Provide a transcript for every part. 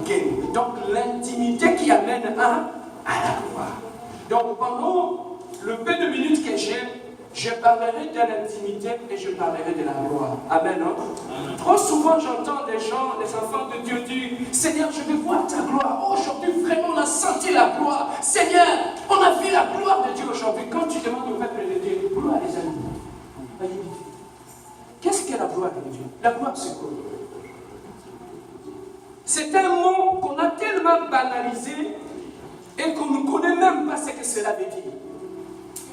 gain. Donc l'intimité qui amène à la gloire. Donc pendant le peu de minutes que j'ai, je parlerai de l'intimité et je parlerai de la gloire. Amen. Hein? Amen. Trop souvent j'entends des gens, des enfants de Dieu dire, Seigneur, je veux voir ta gloire. Oh, aujourd'hui vraiment on a senti la gloire. Seigneur, on a vu la gloire de Dieu aujourd'hui. Quand tu demandes au peuple de Dieu, gloire les amis. Qu'est-ce que la gloire de Dieu? La gloire c'est quoi? C'est un mot qu'on a tellement banalisé et qu'on ne connaît même pas ce que cela veut dire.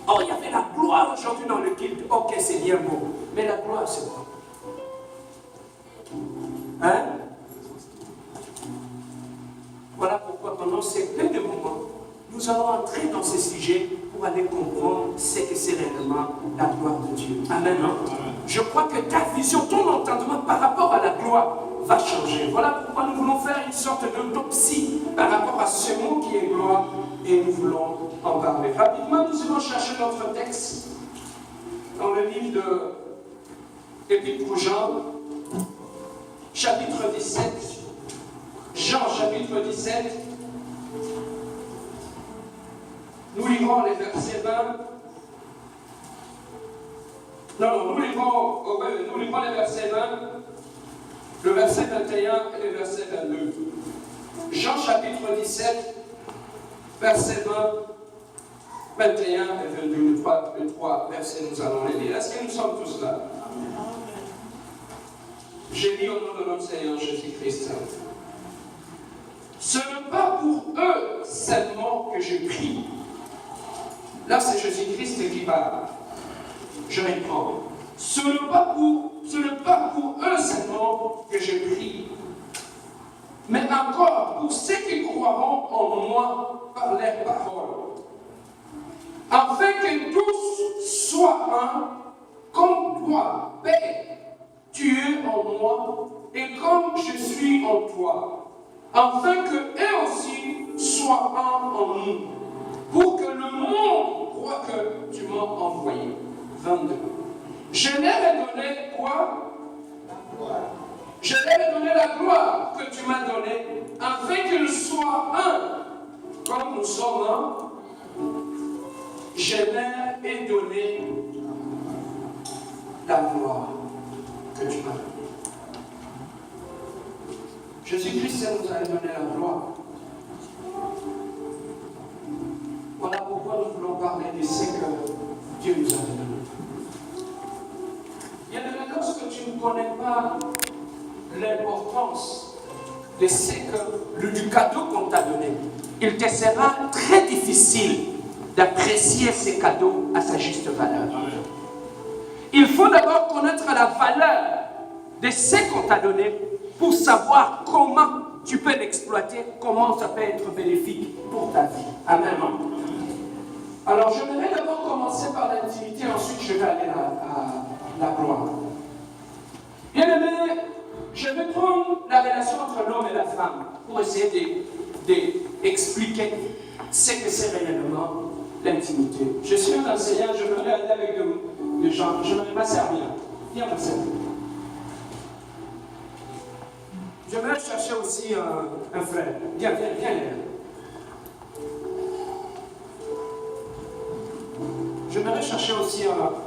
Oh, il y avait la gloire aujourd'hui dans le culte. Ok, c'est bien beau. Mais la gloire, c'est quoi? Hein? Voilà pourquoi pendant ces peu de moments, nous allons entrer dans ce sujet pour aller comprendre ce que c'est réellement la gloire de Dieu. Amen. Hein? Je crois que ta vision, ton entendement par rapport à la gloire va changer. Voilà pourquoi nous voulons faire une sorte d'autopsie par rapport à ce mot qui est gloire et nous voulons en parler. Rapidement, nous allons chercher notre texte dans le livre de l'Épître Jean, chapitre 17. Jean, chapitre 17. Nous lirons les versets 20. Non, nous lirons les versets 20, le verset 21 et le verset 22. Jean chapitre 17, verset 20, 21 et 22. Les trois versets, nous allons les lire. Est-ce que nous sommes tous là? J'ai dit au nom de notre Seigneur Jésus-Christ. Ce n'est pas pour eux seulement que je prie. Là, c'est Jésus-Christ qui parle. Je reprends. Ce n'est pas pour eux seulement que je prie, mais encore pour ceux qui croiront en moi par leurs paroles, afin que tous soient un, comme toi, Père, tu es en moi, et comme je suis en toi, afin que eux aussi soient un en nous, pour que le monde croie que tu m'as envoyé. 22. Je leur ai donné quoi? Je leur ai donné la gloire que tu m'as donnée, afin qu'ils soient un, comme nous sommes un. Je leur ai donné la gloire que tu m'as donnée. Jésus-Christ nous a donné la gloire. Voilà pourquoi nous voulons parler de ce que Dieu nous a donné. Bien aimé, lorsque tu ne connais pas l'importance de ce que, du cadeau qu'on t'a donné, il te sera très difficile d'apprécier ces cadeaux à sa juste valeur. Il faut d'abord connaître la valeur de ce qu'on t'a donné pour savoir comment tu peux l'exploiter, comment ça peut être bénéfique pour ta vie. Amen. Alors, j'aimerais d'abord commencer par l'intimité, ensuite je vais aller à la gloire. Bien aimé, je vais prendre la relation entre l'homme et la femme pour essayer d'expliquer ce que c'est réellement l'intimité. Je suis un enseignant, je veux aller avec des gens, je ne vais pas servir. Viens me servir. J'aimerais chercher aussi un frère. Viens. J'aimerais chercher aussi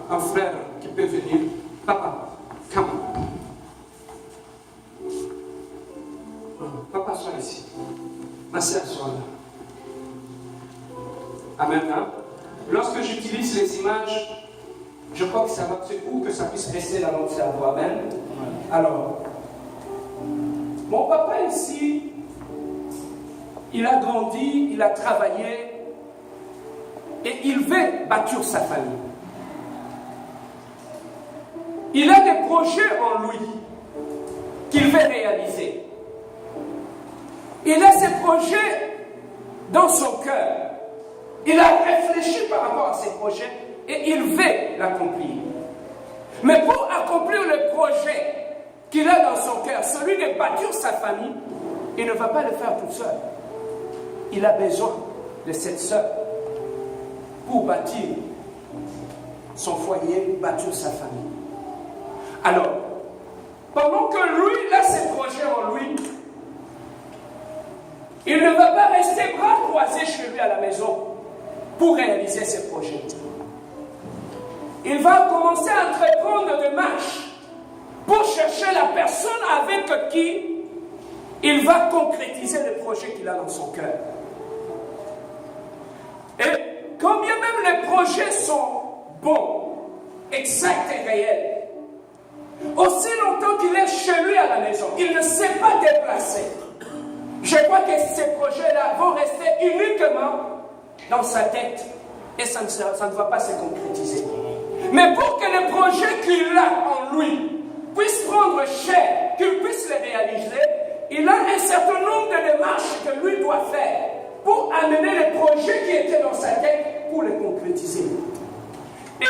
un frère qui peut venir. Papa, come on. Papa, sois ici. Ma sœur, sois là. Amen. Hein? Lorsque j'utilise les images, je crois que ça va être pour que ça puisse rester dans notre cerveau. Amen. Alors, mon papa ici, il a grandi, il a travaillé, et il veut bâtir sa famille. Il a des projets en lui qu'il veut réaliser. Il a ses projets dans son cœur. Il a réfléchi par rapport à ses projets et il veut l'accomplir. Mais pour accomplir le projet qu'il a dans son cœur, celui de bâtir sa famille, il ne va pas le faire tout seul. Il a besoin de cette sœur pour bâtir son foyer, bâtir sa famille. Alors, pendant que lui, il a ses projets en lui, il ne va pas rester bras croisés chez lui à la maison pour réaliser ses projets. Il va commencer à entreprendre des marches pour chercher la personne avec qui il va concrétiser le projet qu'il a dans son cœur. Et quand bien même les projets sont bons, exacts et réels, aussi longtemps qu'il est chez lui à la maison, il ne s'est pas déplacé. Je crois que ces projets-là vont rester uniquement dans sa tête et ça ne va pas se concrétiser. Mais pour que le projet qu'il a en lui puisse prendre chair, qu'il puisse le réaliser, il a un certain nombre de démarches que lui doit faire pour amener le projet qui était dans sa tête pour le concrétiser. Et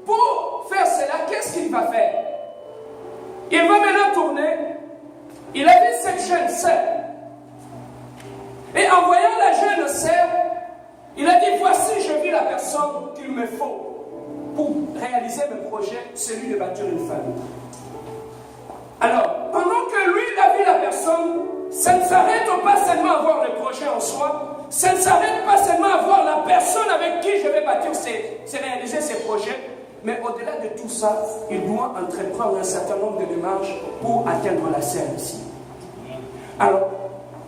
pour faire cela, qu'est-ce qu'il va faire? Il va maintenant tourner. Il a vu cette jeune sœur. Et en voyant la jeune sœur, il a dit, voici, je vis la personne qu'il me faut pour réaliser mes projets, celui de bâtir une famille. Alors, pendant que lui, il a vu la personne, ça ne s'arrête pas seulement à voir le projet en soi, ça ne s'arrête pas seulement à voir la personne avec qui je vais bâtir, réaliser ces projets, mais au-delà de tout ça, il doit entreprendre un certain nombre de démarches pour atteindre la scène ici. Alors,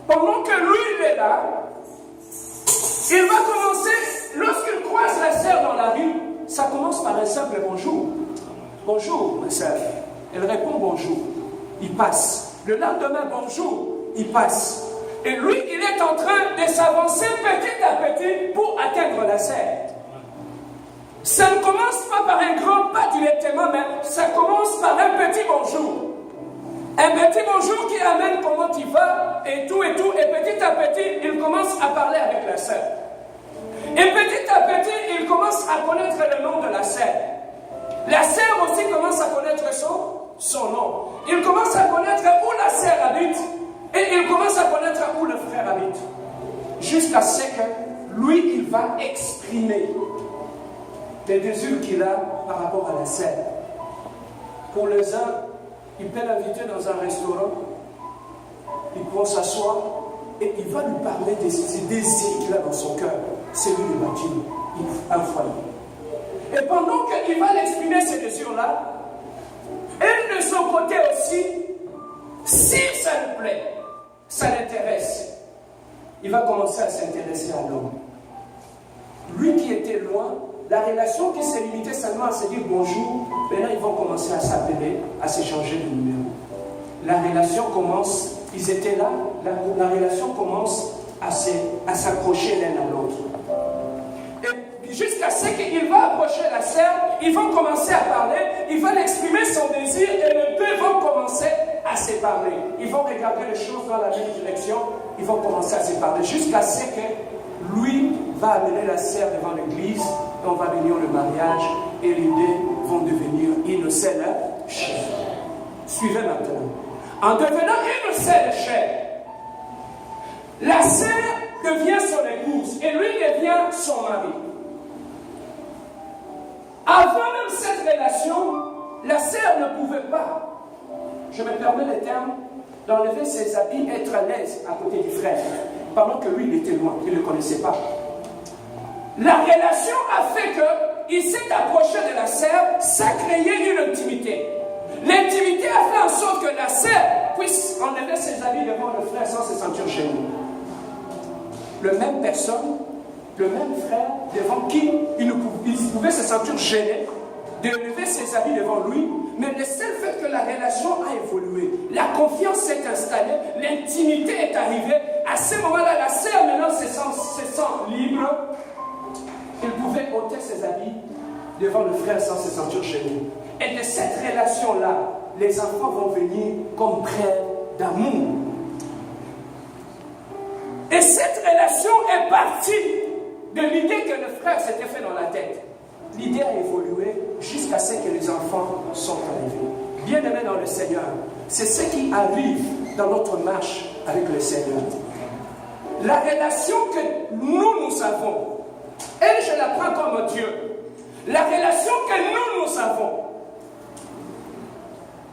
pendant que lui, il est là, il va commencer, lorsqu'il croise la sœur dans la rue, ça commence par un simple bonjour. Bonjour, ma sœur. Elle répond bonjour. Il passe. Le lendemain, bonjour. Il passe. Et lui, il est en train de s'avancer petit à petit pour atteindre la sœur. Ça ne commence pas par un grand pas directement, mais ça commence par un petit bonjour. Un petit bonjour qui amène comment tu vas, et tout, et petit à petit, il commence à parler avec la sœur. Et petit à petit, il commence à connaître le nom de la sœur. La sœur aussi commence à connaître son nom. Il commence à connaître où la sœur habite, et il commence à connaître où le frère habite. Jusqu'à ce que lui, il va exprimer les désirs qu'il a par rapport à la sœur. Pour les uns, il peut l'inviter dans un restaurant, il prend s'asseoir et il va lui parler des désirs qu'il a dans son cœur. C'est lui le bâtir un foyer. Et pendant qu'il va l'exprimer ces désirs-là, elle de son côté aussi, si ça lui plaît, ça l'intéresse, il va commencer à s'intéresser à l'homme. Lui qui était loin, la relation qui s'est limitée seulement à se dire bonjour, maintenant ils vont commencer à s'appeler, à s'échanger de numéros. La relation commence, ils étaient là, la relation commence à s'accrocher l'un à l'autre. Et jusqu'à ce qu'il va approcher la sœur, ils vont commencer à parler, il va exprimer son désir et les deux vont commencer à se parler. Ils vont regarder les choses dans la même direction, ils vont commencer à se parler jusqu'à ce que lui va amener la sœur devant l'église, et on va venir le mariage et les deux vont devenir une seule chair. Suivez maintenant. En devenant une seule chair, la sœur devient son épouse et lui devient son mari. Avant même cette relation, la sœur ne pouvait pas, je me permets le terme, d'enlever ses habits, être à l'aise à côté du frère, pendant que lui, il était loin, il ne le connaissait pas. La relation a fait qu'il s'est approché de la sœur, ça a créé une intimité. L'intimité a fait en sorte que la sœur puisse enlever ses habits devant le frère sans se sentir gêné. Le même personne, le même frère devant qui il pouvait se sentir gêné de lever ses habits devant lui, mais le seul fait que la relation a évolué, la confiance s'est installée, l'intimité est arrivée, à ce moment-là, la sœur maintenant se sent libre. Il pouvait ôter ses habits devant le frère sans se sentir gêné. Et de cette relation-là, les enfants vont venir comme preuve d'amour. Et cette relation est partie de l'idée que le frère s'était fait dans la tête. L'idée a évolué jusqu'à ce que les enfants sont arrivés. Bien-aimés dans le Seigneur, c'est ce qui arrive dans notre marche avec le Seigneur. La relation que nous avons, elle, je la prends comme Dieu. La relation que nous avons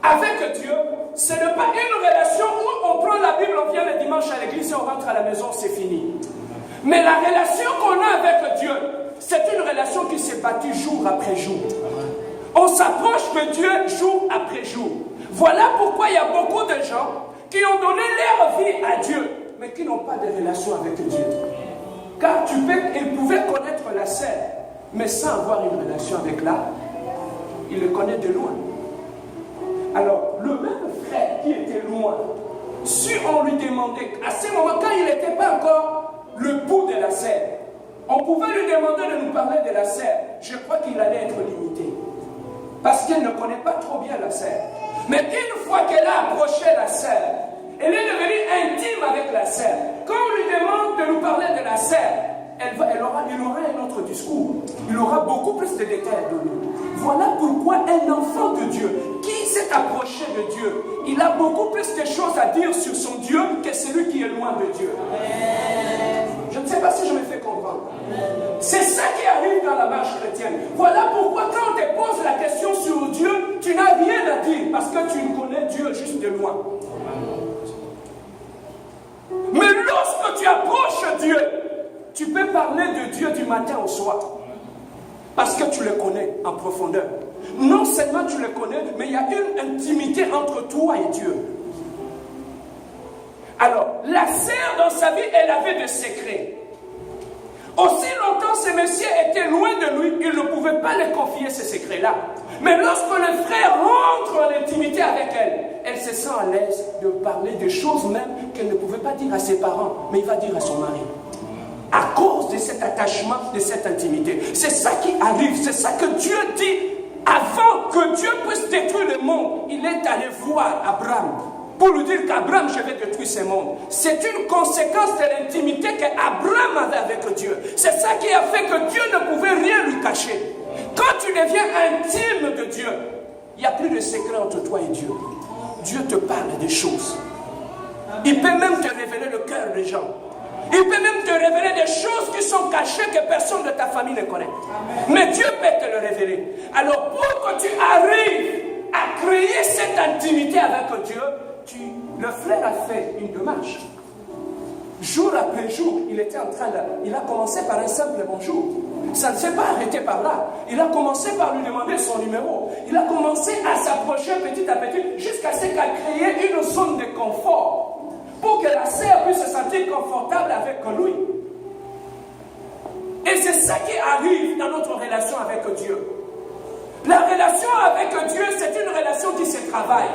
avec Dieu, ce n'est pas une relation où on prend la Bible, on vient le dimanche dimanche à l'église et on rentre à la maison, c'est fini. Mais la relation qu'on a avec Dieu, c'est une relation qui s'est bâtie jour après jour. On s'approche de Dieu jour après jour. Voilà pourquoi il y a beaucoup de gens qui ont donné leur vie à Dieu, mais qui n'ont pas de relation avec Dieu. Car ils pouvaient connaître la sœur, mais sans avoir une relation avec l'âme. Il le connaît de loin. Alors, le même frère qui était loin, si on lui demandait, à ce moment, quand il n'était pas encore le bout de la sœur, on pouvait lui demander de nous parler de la sœur. Je crois qu'il allait être limité. Parce qu'elle ne connaît pas trop bien la sœur. Mais une fois qu'elle a approché la sœur, elle est devenue intime avec la sœur. Quand on lui demande de nous parler de la sœur, il aura un autre discours. Il aura beaucoup plus de détails de nous. Voilà pourquoi un enfant de Dieu qui s'est approché de Dieu, il a beaucoup plus de choses à dire sur son Dieu que celui qui est loin de Dieu. Je ne sais pas si je me fais comprendre. C'est ça qui arrive dans la marche chrétienne. Voilà pourquoi quand on te pose la question sur Dieu, tu n'as rien à dire parce que tu connais Dieu juste de loin. Mais lorsque tu approches Dieu, tu peux parler de Dieu du matin au soir. Parce que tu le connais en profondeur. Non seulement tu le connais, mais il y a une intimité entre toi et Dieu. Alors, la sœur dans sa vie, elle avait des secrets. Aussi longtemps ce monsieur était loin de lui, il ne pouvait pas lui confier ces secrets-là. Mais lorsque le frère rentre en intimité avec elle, elle se sent à l'aise de parler de choses même qu'elle ne pouvait pas dire à ses parents, mais il va dire à son mari. À cause de cet attachement, de cette intimité. C'est ça qui arrive, c'est ça que Dieu dit. Avant que Dieu puisse détruire le monde, il est allé voir Abraham pour lui dire qu'Abraham, je vais détruire ce monde. C'est une conséquence de l'intimité qu'Abraham avait avec Dieu. C'est ça qui a fait que Dieu ne pouvait rien lui cacher. Quand tu deviens intime de Dieu, il n'y a plus de secret entre toi et Dieu. Dieu te parle des choses. Il peut même te révéler le cœur des gens. Il peut même te révéler des choses qui sont cachées que personne de ta famille ne connaît. Mais Dieu peut te le révéler. Alors pour que tu arrives à créer cette intimité avec Dieu, le frère a fait une démarche. Jour après jour, il a commencé par un simple bonjour. Ça ne s'est pas arrêté par là. Il a commencé par lui demander son numéro. Il a commencé à s'approcher petit à petit jusqu'à ce qu'il a créé une zone de confort pour que la sœur puisse se sentir confortable avec lui. Et c'est ça qui arrive dans notre relation avec Dieu. La relation avec Dieu, c'est une relation qui se travaille.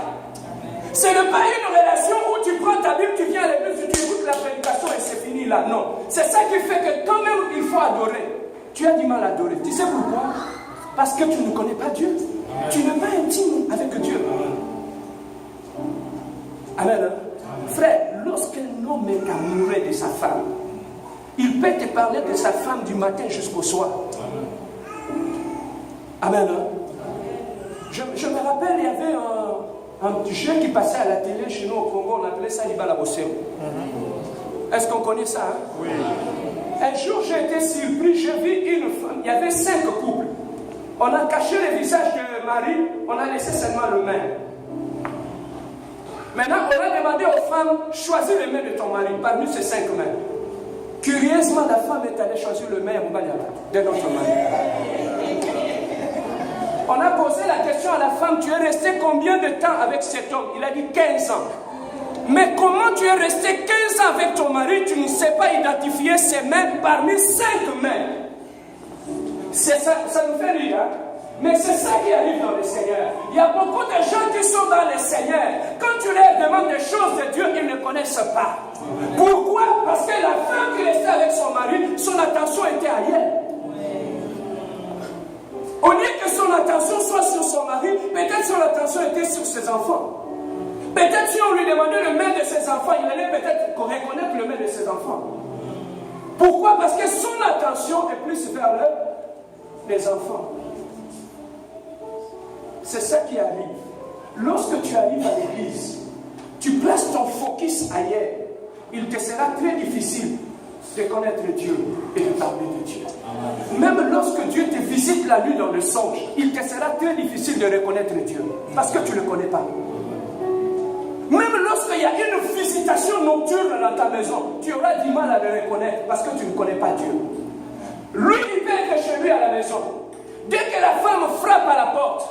Ce n'est pas une relation où tu prends ta Bible, tu viens à l'église, tu écoutes la prédication et c'est fini là. Non. C'est ça qui fait que quand même il faut adorer. Tu as du mal à adorer. Tu sais pourquoi? Parce que tu ne connais pas Dieu. Tu n'es pas intime avec Dieu. Amen. Frère, lorsqu'un homme est amoureux de sa femme, il peut te parler de sa femme du matin jusqu'au soir. Amen. Je me rappelle, il y avait un jeu qui passait à la télé chez nous au Congo, on appelait ça Libala Bosseo. Est-ce qu'on connaît ça? Oui. Un jour, j'ai été surpris, j'ai vu une femme, il y avait 5 couples. On a caché le visage de Marie, on a laissé seulement le main. Maintenant, on a demandé aux femmes, choisis le main de ton mari parmi ces 5 mains. Curieusement, la femme est allée choisir le main de notre mari. On a posé la question à la femme, tu es resté combien de temps avec cet homme? Il a dit 15 ans. Mais comment tu es resté 15 ans avec ton mari, tu ne sais pas identifier ses mains parmi 5 mains? Ça nous fait rire, hein? Mais c'est ça qui arrive dans le Seigneur. Il y a beaucoup de gens qui sont dans le Seigneur. Quand tu leur demandes des choses de Dieu, ils ne connaissent pas. Pourquoi? Parce que la femme qui restait avec son mari, son attention était ailleurs. Au lieu que son attention soit sur son mari, peut-être son attention était sur ses enfants. Peut-être si on lui demandait le main de ses enfants, il allait peut-être reconnaître le main de ses enfants. Pourquoi? Parce que son attention est plus vers les enfants. C'est ça qui arrive. Lorsque tu arrives à l'église, tu places ton focus ailleurs. Il te sera très difficile de connaître Dieu et de parler de Dieu. Même lorsque Dieu te visite la nuit dans le songe, il te sera très difficile de reconnaître Dieu. Parce que tu ne le connais pas. Même lorsqu'il y a une visitation nocturne dans ta maison, tu auras du mal à le reconnaître parce que tu ne connais pas Dieu. Lui, il peut être chez lui à la maison. Dès que la femme frappe à la porte,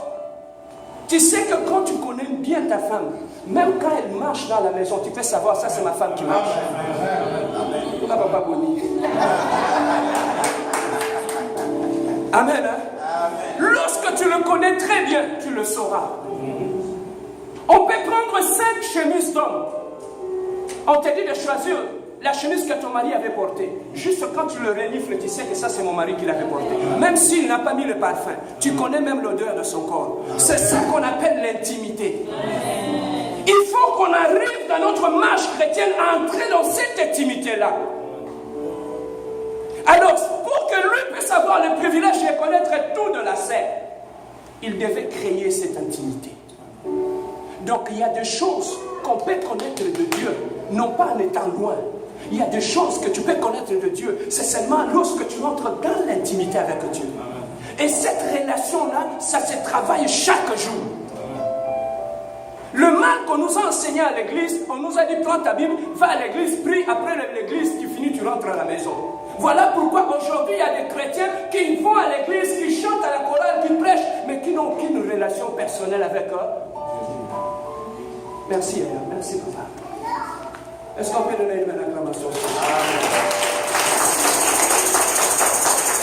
tu sais que quand tu connais bien ta femme, même quand elle marche dans la maison, tu peux savoir, ça c'est ma femme qui marche. Ah, papa Boni. Amen. Hein? Lorsque tu le connais très bien, tu le sauras. On peut prendre 5 chemises d'homme. On te dit de choisir la chemise que ton mari avait portée. Juste quand tu le renifles, tu sais que ça c'est mon mari qui l'avait portée. Même s'il n'a pas mis le parfum, tu connais même l'odeur de son corps. C'est ça qu'on appelle l'intimité. Il faut qu'on arrive dans notre marche chrétienne à entrer dans cette intimité-là. Alors, pour que lui puisse avoir le privilège de connaître tout de la scène, il devait créer cette intimité. Donc, il y a des choses qu'on peut connaître de Dieu, non pas en étant loin. Il y a des choses que tu peux connaître de Dieu. C'est seulement lorsque tu entres dans l'intimité avec Dieu. Et cette relation-là, ça se travaille chaque jour. Le mal qu'on nous a enseigné à l'église, on nous a dit prends ta Bible, va à l'église, prie, après l'église, tu finis, tu rentres à la maison. Voilà pourquoi aujourd'hui il y a des chrétiens qui vont à l'église, qui chantent à la chorale, qui prêchent, mais qui n'ont aucune relation personnelle avec eux. Merci, merci papa. Est-ce qu'on peut donner une belle acclamation?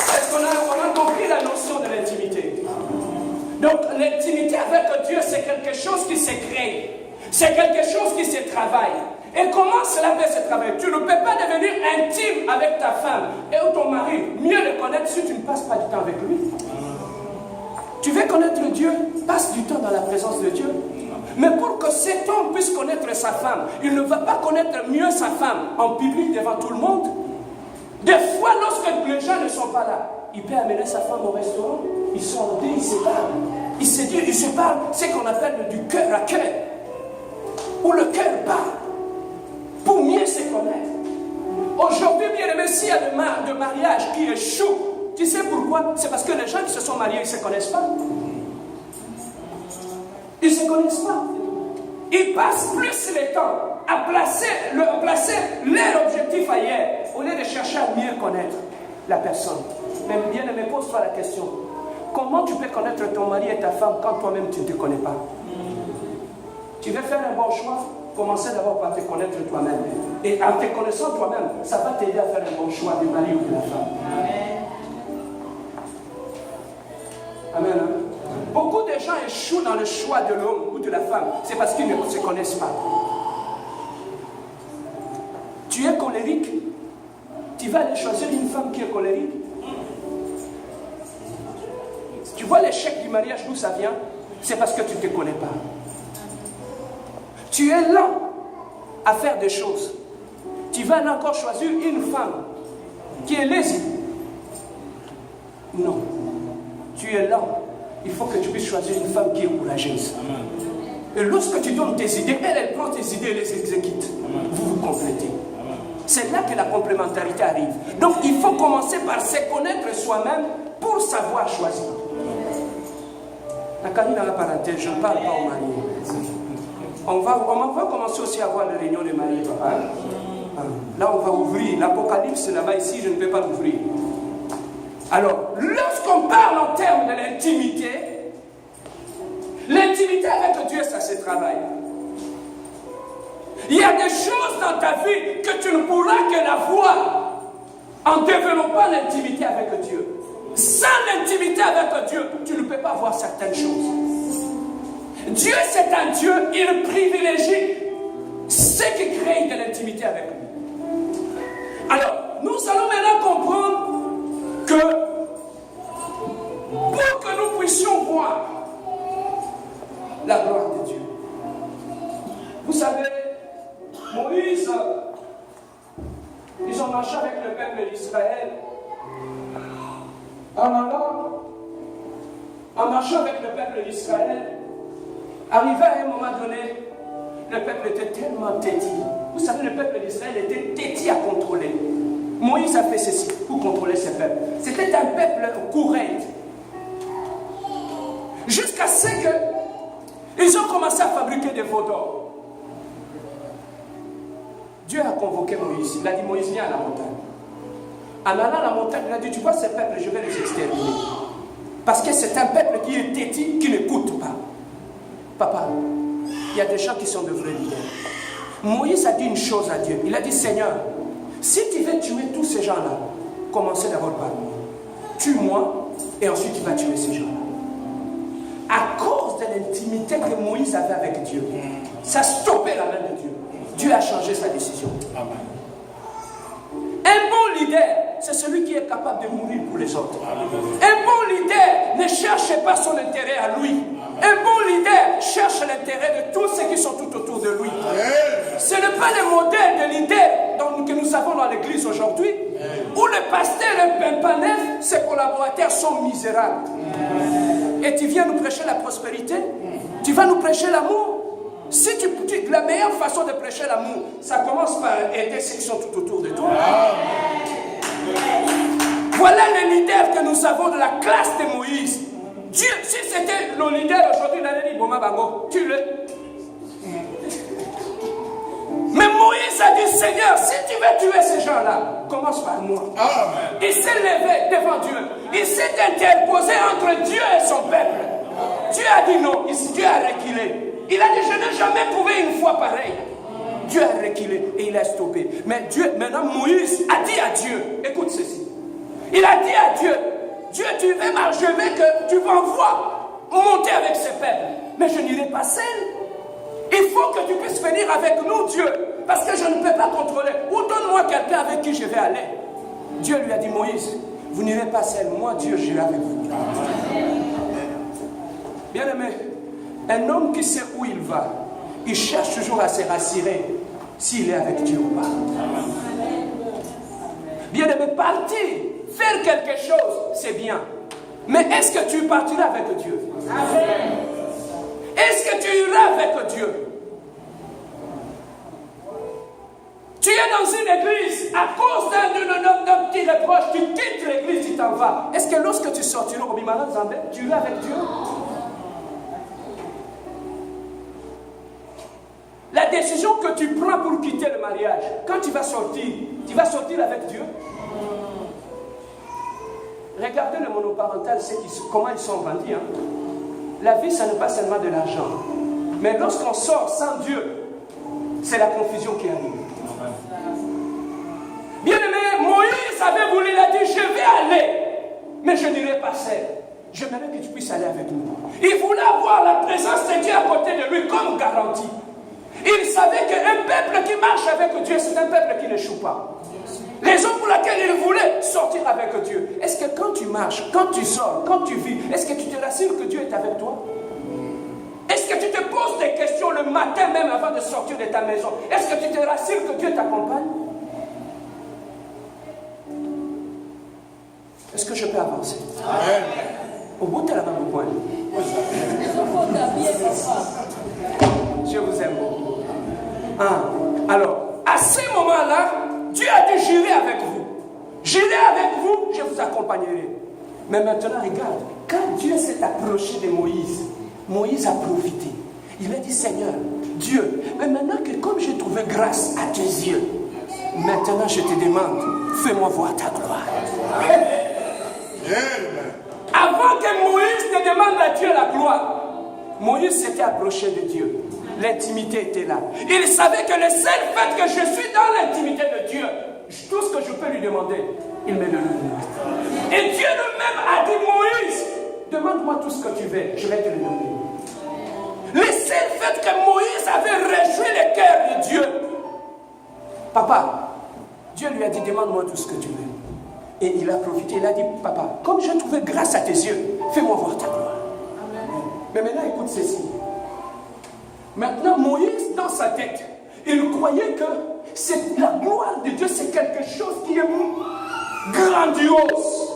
Est-ce qu'on a compris la notion de l'intimité? Donc l'intimité avec Dieu, c'est quelque chose qui se crée. C'est quelque chose qui se travaille. Et comment cela peut se travailler? Tu ne peux pas devenir intime avec ta femme et ou ton mari, mieux le connaître si tu ne passes pas du temps avec lui. Tu veux connaître Dieu? Passe du temps dans la présence de Dieu. Mais pour que cet homme puisse connaître sa femme, il ne va pas connaître mieux sa femme en public devant tout le monde. Des fois, lorsque les gens ne sont pas là, il peut amener sa femme au restaurant, ils sont deux, ils se parlent. Ils se parlent, c'est ce qu'on appelle du cœur à cœur. Où le cœur bat, pour mieux se connaître. Aujourd'hui, bien aimé, s'il y a de mariage qui échoue, tu sais pourquoi? C'est parce que les gens qui se sont mariés, ils ne se connaissent pas. Ils ne se connaissent pas. Ils passent plus le temps à placer leur objectif ailleurs, au lieu de chercher à mieux connaître la personne. Mais bien aimé, pose-toi la question. Comment tu peux connaître ton mari et ta femme quand toi-même tu ne te connais pas? Tu veux faire un bon choix? Commencez d'abord par te connaître toi-même. Et en te connaissant toi-même, ça va t'aider à faire un bon choix du mari ou de la femme. Amen. Amen. Beaucoup de gens échouent dans le choix de l'homme ou de la femme. C'est parce qu'ils ne se connaissent pas. Tu es colérique. Tu vas aller choisir une femme qui est colérique. Tu vois l'échec du mariage, d'où ça vient? C'est parce que tu ne te connais pas. Tu es lent à faire des choses. Tu vas encore choisir une femme qui est lésine. Non. Tu es lent. Il faut que tu puisses choisir une femme qui est courageuse. Amen. Et lorsque tu donnes tes idées, elle prend tes idées et les exécute. Amen. Vous vous complétez. Amen. C'est là que la complémentarité arrive. Donc il faut commencer par se connaître soi-même pour savoir choisir. Dans la parenthèse, je ne parle pas aux mariés. On va commencer aussi à avoir les réunions des mariés. Hein? Là, on va ouvrir. L'Apocalypse, là-bas, ici, je ne vais pas l'ouvrir. Alors, lorsqu'on parle en termes de l'intimité avec Dieu, ça se travaille. Il y a des choses dans ta vie que tu ne pourras que la voir en développant l'intimité avec Dieu. Sans l'intimité avec Dieu, tu ne peux pas voir certaines choses. Dieu, c'est un Dieu, il privilégie ce qui crée de l'intimité avec lui. Alors, nous allons maintenant comprendre que pour que nous puissions voir la gloire de Dieu. Vous savez, Moïse, ils ont marché avec le peuple d'Israël. En marchant avec le peuple d'Israël, arrivé à un moment donné, le peuple était tellement têtu. Vous savez, le peuple d'Israël était têtu à contrôler. Moïse a fait ceci pour contrôler ce peuple. C'était un peuple courant. Jusqu'à ce qu'ils ont commencé à fabriquer des veaux d'or. Dieu a convoqué Moïse. Il a dit, Moïse, viens à la montagne. En allant à la montagne, il a dit, tu vois ces peuples, je vais les exterminer. Parce que c'est un peuple qui est têtu, qui n'écoute pas. Papa, il y a des gens qui sont de vrais leaders. Moïse a dit une chose à Dieu. Il a dit, Seigneur, si tu veux tuer tous ces gens-là, commencez d'abord par moi. Tue-moi et ensuite tu vas tuer ces gens-là. À cause de l'intimité que Moïse avait avec Dieu, ça stoppait la main de Dieu. Dieu a changé sa décision. Amen. Un bon leader, c'est celui qui est capable de mourir pour les autres. Amen. Un bon leader ne cherche pas son intérêt à lui. Amen. Un bon leader cherche l'intérêt de tous ceux qui sont tout autour de lui. Amen. Ce n'est pas le modèle de leader que nous avons dans l'église aujourd'hui, où le pasteur et le paneuf, ses collaborateurs sont misérables. Amen. Et tu viens nous prêcher la prospérité, tu vas nous prêcher l'amour. Si la meilleure façon de prêcher l'amour, ça commence par aider ceux qui sont tout autour de toi. Voilà le leader que nous avons de la classe de Moïse. Dieu, si c'était le leader aujourd'hui, il allait dire, Boma Bango, tue-le. Mais Moïse a dit, Seigneur, si tu veux tuer ces gens-là, commence par moi. Amen. Il s'est levé devant Dieu. Il s'est interposé entre Dieu et son peuple. Dieu a dit non, Dieu a reculé. Il a dit, je n'ai jamais trouvé une fois pareil. Dieu a reculé et il a stoppé. Mais Dieu, maintenant Moïse a dit à Dieu, écoute ceci. Il a dit à Dieu, Dieu, tu veux marcher, je veux que tu m'envoies monter avec ce peuple. Mais je n'irai pas seul. Il faut que tu puisses venir avec nous, Dieu. Parce que je ne peux pas contrôler. Ou donne-moi quelqu'un avec qui je vais aller. Dieu lui a dit, Moïse, vous n'irez pas seul. Moi, Dieu, j'irai avec vous. Bien aimé, un homme qui sait où il va, il cherche toujours à se rassurer s'il est avec Dieu ou pas. Bien aimé, partir, faire quelque chose, c'est bien. Mais est-ce que tu partiras avec Dieu? Est-ce que tu iras avec Dieu? Tu es dans une église, à cause d'un petit reproche, tu quittes l'église, tu t'en vas. Est-ce que lorsque tu sortiras au Bimana Zambé, tu iras avec Dieu? La décision que tu prends pour quitter le mariage, quand tu vas sortir avec Dieu. Regardez le monoparental, comment ils sont vendus. Hein? La vie, ça n'est pas seulement de l'argent. Mais lorsqu'on sort sans Dieu, c'est la confusion qui arrive. Bien aimé, Moïse avait voulu, il a dit, je vais aller, mais je n'irai pas seul. J'aimerais que tu puisses aller avec nous. Il voulait avoir la présence de Dieu à côté de lui comme garantie. Il savait qu'un peuple qui marche avec Dieu, c'est un peuple qui n'échoue pas. Raison pour laquelle il voulait sortir avec Dieu. Est-ce que quand tu marches, quand tu sors, quand tu vis, est-ce que tu te rassures que Dieu est avec toi? Est-ce que tu te poses des questions le matin même avant de sortir de ta maison? Est-ce que tu te rassures que Dieu t'accompagne? Est-ce que je peux avancer? Amen. Au bout de la main, vous pouvez. Je vous aime beaucoup. Alors, à ce moment-là, Dieu a dit, j'irai avec vous. J'irai avec vous, je vous accompagnerai. Mais maintenant, regarde, quand Dieu s'est approché de Moïse, Moïse a profité. Il a dit, Seigneur, Dieu, mais maintenant que comme j'ai trouvé grâce à tes yeux, maintenant je te demande, fais-moi voir ta gloire. Avant que Moïse ne demande à Dieu la gloire, Moïse s'était approché de Dieu. L'intimité était là. Il savait que le seul fait que je suis dans l'intimité de Dieu, tout ce que je peux lui demander, il me le donne. Et Dieu lui-même a dit, Moïse, demande-moi tout ce que tu veux, je vais te le donner. Le seul fait que Moïse avait réjoui le cœur de Dieu. Papa, Dieu lui a dit, demande-moi tout ce que tu veux. Et il a profité, il a dit, papa, comme j'ai trouvé grâce à tes yeux, fais-moi voir ta gloire. Mais maintenant, écoute ceci. Maintenant, Moïse, dans sa tête, il croyait que la gloire de Dieu, c'est quelque chose qui est grandiose.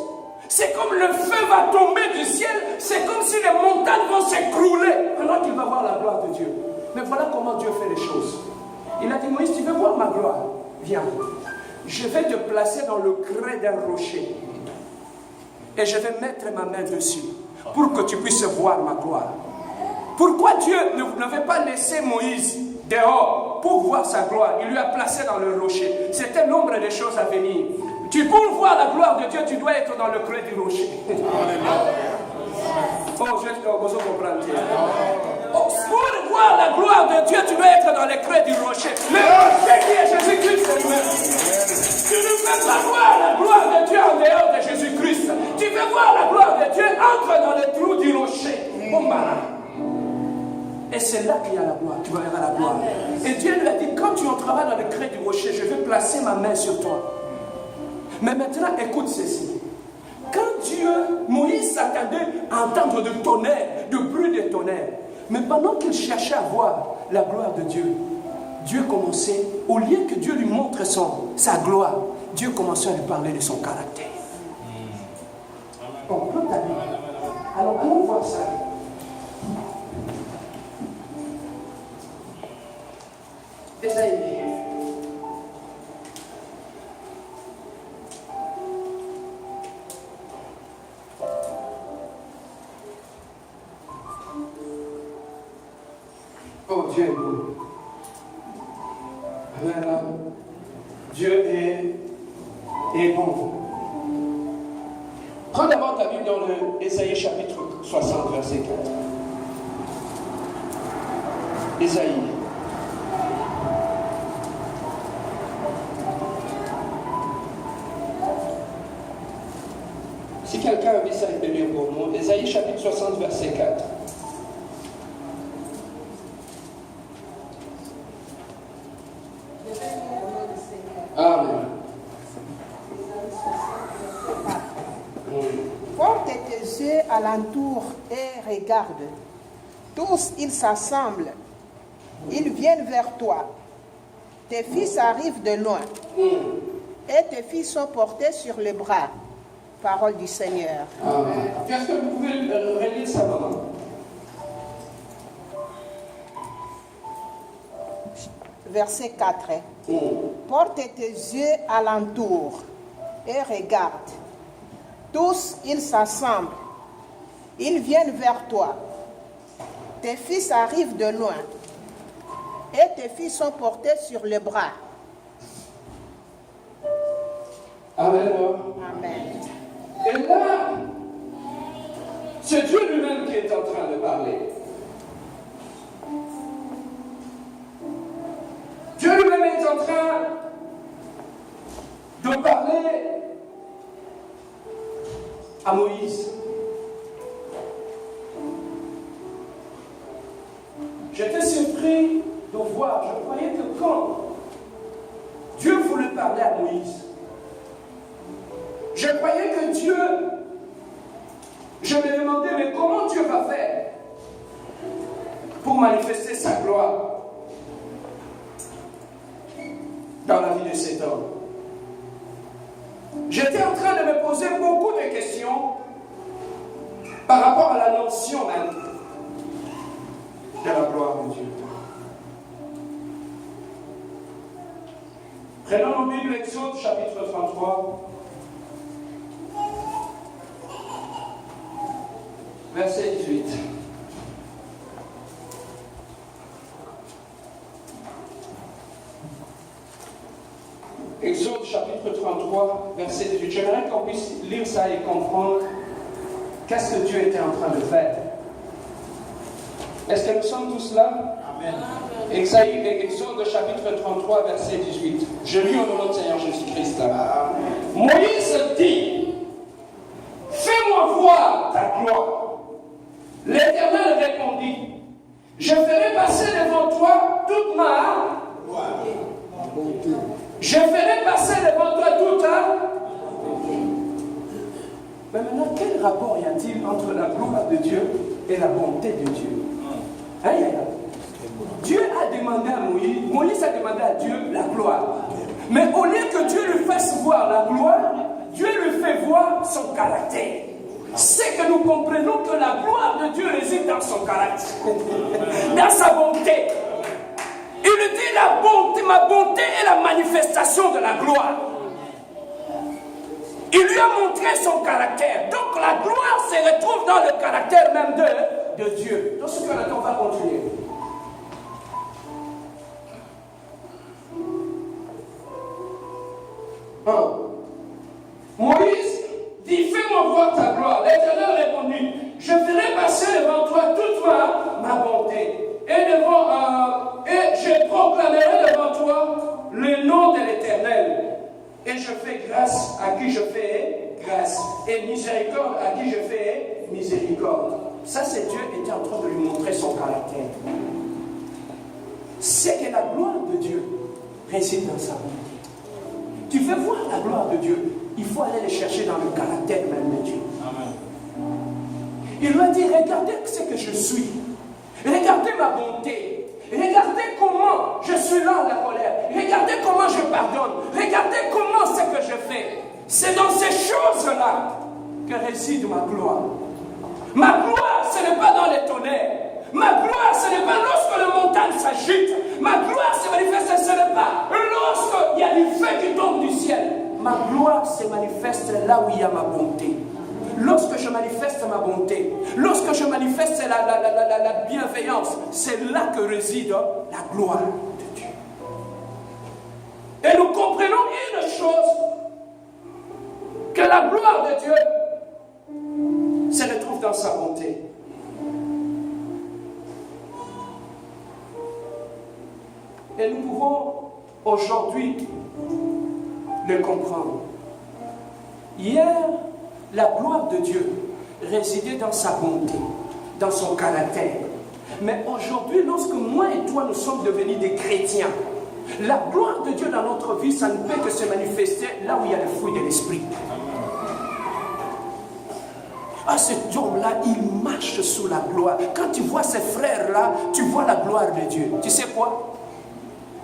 C'est comme le feu va tomber du ciel, c'est comme si les montagnes vont s'écrouler pendant qu'il va voir la gloire de Dieu. Mais voilà comment Dieu fait les choses. Il a dit, Moïse, tu veux voir ma gloire? Viens, je vais te placer dans le creux d'un rocher et je vais mettre ma main dessus pour que tu puisses voir ma gloire. Pourquoi Dieu ne veut pas laisser Moïse dehors? pour voir sa gloire, il lui a placé dans le rocher. C'était l'ombre des choses à venir. Pour voir la gloire de Dieu, tu dois être dans le creux du rocher. Oh, vous comprenez. Pour voir la gloire de Dieu, tu dois être dans les creux du rocher. Le rocher qui est Jésus-Christ lui-même. Tu ne peux pas voir la gloire de Dieu en dehors de Jésus-Christ. Tu veux voir la gloire de Dieu, entre dans le trou du rocher. Et c'est là qu'il y a la gloire. Tu verras la gloire. Et Dieu lui a dit, quand tu entreras dans le creux du rocher, je vais placer ma main sur toi. Mais maintenant, écoute ceci. Quand Moïse s'attendait à entendre du tonnerre, du bruit de tonnerre, mais pendant qu'il cherchait à voir la gloire de Dieu, Dieu commençait, au lieu que Dieu lui montre sa gloire, Dieu commençait à lui parler de son caractère. Bon, alors, allons voir ça. Ésaïe. Oh, Dieu est beau. Alors, Dieu est bon. Prends d'abord ta Bible dans le Ésaïe chapitre 60, verset 4. Ésaïe. Si quelqu'un a vu ça, il peut lire pour nous. Ésaïe chapitre 60, verset 4. Amen. Porte tes yeux alentour et regarde. Tous ils s'assemblent. Ils viennent vers toi. Tes fils arrivent de loin. Et tes fils sont portés sur les bras. Parole du Seigneur. Amen. Est-ce que vous pouvez relire ça, maman? Verset 4. Porte tes yeux alentour et regarde. Tous ils s'assemblent. Ils viennent vers toi. Tes fils arrivent de loin. Et tes fils sont portés sur les bras. Amen. Amen. Et là, c'est Dieu lui-même qui est en train de parler. Dieu lui-même est en train de parler à Moïse. J'étais surpris de voir, je croyais que quand Dieu voulait parler à Moïse, je croyais que Dieu, je me demandais, mais comment Dieu va faire pour manifester sa gloire dans la vie de cet homme? J'étais en train de me poser beaucoup de questions par rapport à la notion même de la gloire de Dieu. Prenons nos Bibles, Exode chapitre 33. Verset 18. Exode chapitre 33, verset 18. J'aimerais qu'on puisse lire ça et comprendre qu'est-ce que Dieu était en train de faire. Est-ce que nous sommes tous là? Amen. Exode chapitre 33, verset 18. Je lis au nom de Seigneur Jésus-Christ là. Moïse dit, fais-moi voir ta gloire. L'Éternel répondit, je ferai passer devant toi toute ma gloire. Je ferai passer devant toi toute ta. Mais maintenant, quel rapport y a-t-il entre la gloire de Dieu et la bonté de Dieu? Dieu a demandé à Moïse, Moïse a demandé à Dieu la gloire. Mais au lieu que Dieu lui fasse voir la gloire, Dieu lui fait voir son caractère. C'est que nous comprenons que la gloire de Dieu réside dans son caractère, dans sa bonté. Il dit la bonté, ma bonté est la manifestation de la gloire. Il lui a montré son caractère. Donc la gloire se retrouve dans le caractère même de Dieu. Dans ce qu'on attend, on va continuer. 1. Moïse dit, fais-moi voir ta gloire. L'Éternel répondit, je ferai passer devant toi toute ma bonté. Et je proclamerai devant toi le nom de l'Éternel. Et je fais grâce à qui je fais grâce. Et miséricorde à qui je fais miséricorde. Ça, c'est Dieu était en train de lui montrer son caractère. C'est que la gloire de Dieu réside dans sa bonté. Tu veux voir la gloire de Dieu, il faut aller le chercher dans le caractère même de Dieu. Amen. Il lui a dit, regardez ce que je suis. Regardez ma bonté. Regardez comment je suis là en la colère. Regardez comment je pardonne. Regardez comment c'est que je fais. C'est dans ces choses-là que réside ma gloire. Ma gloire, ce n'est pas dans les tonnerres. Ma gloire, ce n'est pas lorsque les montagnes s'agitent. Ma gloire se manifeste, ce n'est pas lorsqu'il y a du feu qui tombe du ciel. Ma gloire se manifeste là où il y a ma bonté. Lorsque je manifeste ma bonté, lorsque je manifeste la bienveillance, c'est là que réside la gloire de Dieu. Et nous comprenons une chose, que la gloire de Dieu se retrouve dans sa bonté. Et nous pouvons aujourd'hui le comprendre. Hier, la gloire de Dieu résidait dans sa bonté, dans son caractère. Mais aujourd'hui, lorsque moi et toi nous sommes devenus des chrétiens, la gloire de Dieu dans notre vie, ça ne peut que se manifester là où il y a le fruit de l'esprit. Ah, cet homme-là, il marche sous la gloire. Quand tu vois ces frères-là, tu vois la gloire de Dieu. Tu sais quoi?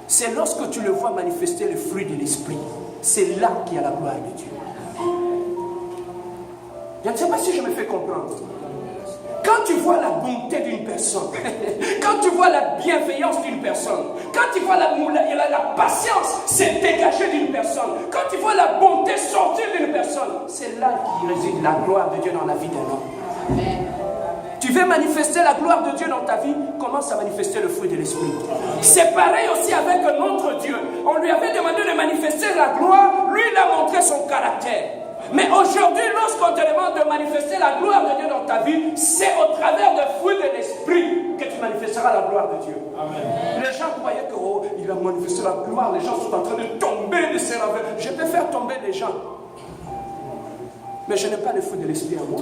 C'est lorsque tu le vois manifester le fruit de l'esprit. C'est là qu'il y a la gloire de Dieu. Je ne sais pas si je me fais comprendre. Quand tu vois la bonté d'une personne, quand tu vois la bienveillance d'une personne, quand tu vois la patience se dégager d'une personne, quand tu vois la bonté sortir d'une personne, c'est là qu'il réside la gloire de Dieu dans la vie d'un homme. Tu veux manifester la gloire de Dieu dans ta vie, commence à manifester le fruit de l'esprit. C'est pareil aussi avec notre Dieu. On lui avait demandé de manifester la gloire, lui il a montré son caractère. Mais aujourd'hui, lorsqu'on te demande de manifester la gloire de Dieu dans ta vie, c'est au travers des fruits de l'esprit que tu manifesteras la gloire de Dieu. Amen. Les gens croyaient que il a manifesté la gloire, les gens sont en train de tomber de ses revers. Je peux faire tomber les gens, mais je n'ai pas le fruit de l'esprit en moi.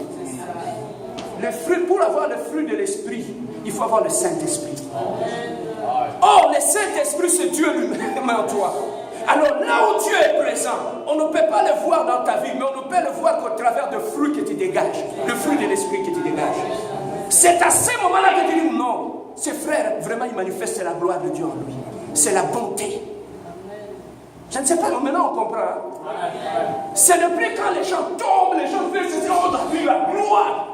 Le fruit, pour avoir le fruit de l'esprit, il faut avoir le Saint-Esprit. Or, le Saint-Esprit, c'est Dieu lui-même en toi. Alors là où Dieu est présent, on ne peut pas le voir dans ta vie, mais on ne peut le voir qu'au travers de fruits que tu dégages, le fruit de l'esprit que tu dégages. C'est à ce moment-là que tu dis non, ce frère, vraiment, il manifeste la gloire de Dieu en lui. C'est la bonté. Je ne sais pas, maintenant on comprend. Hein? Ce n'est plus quand les gens tombent, les gens veulent se dire, oh, on a vu la gloire.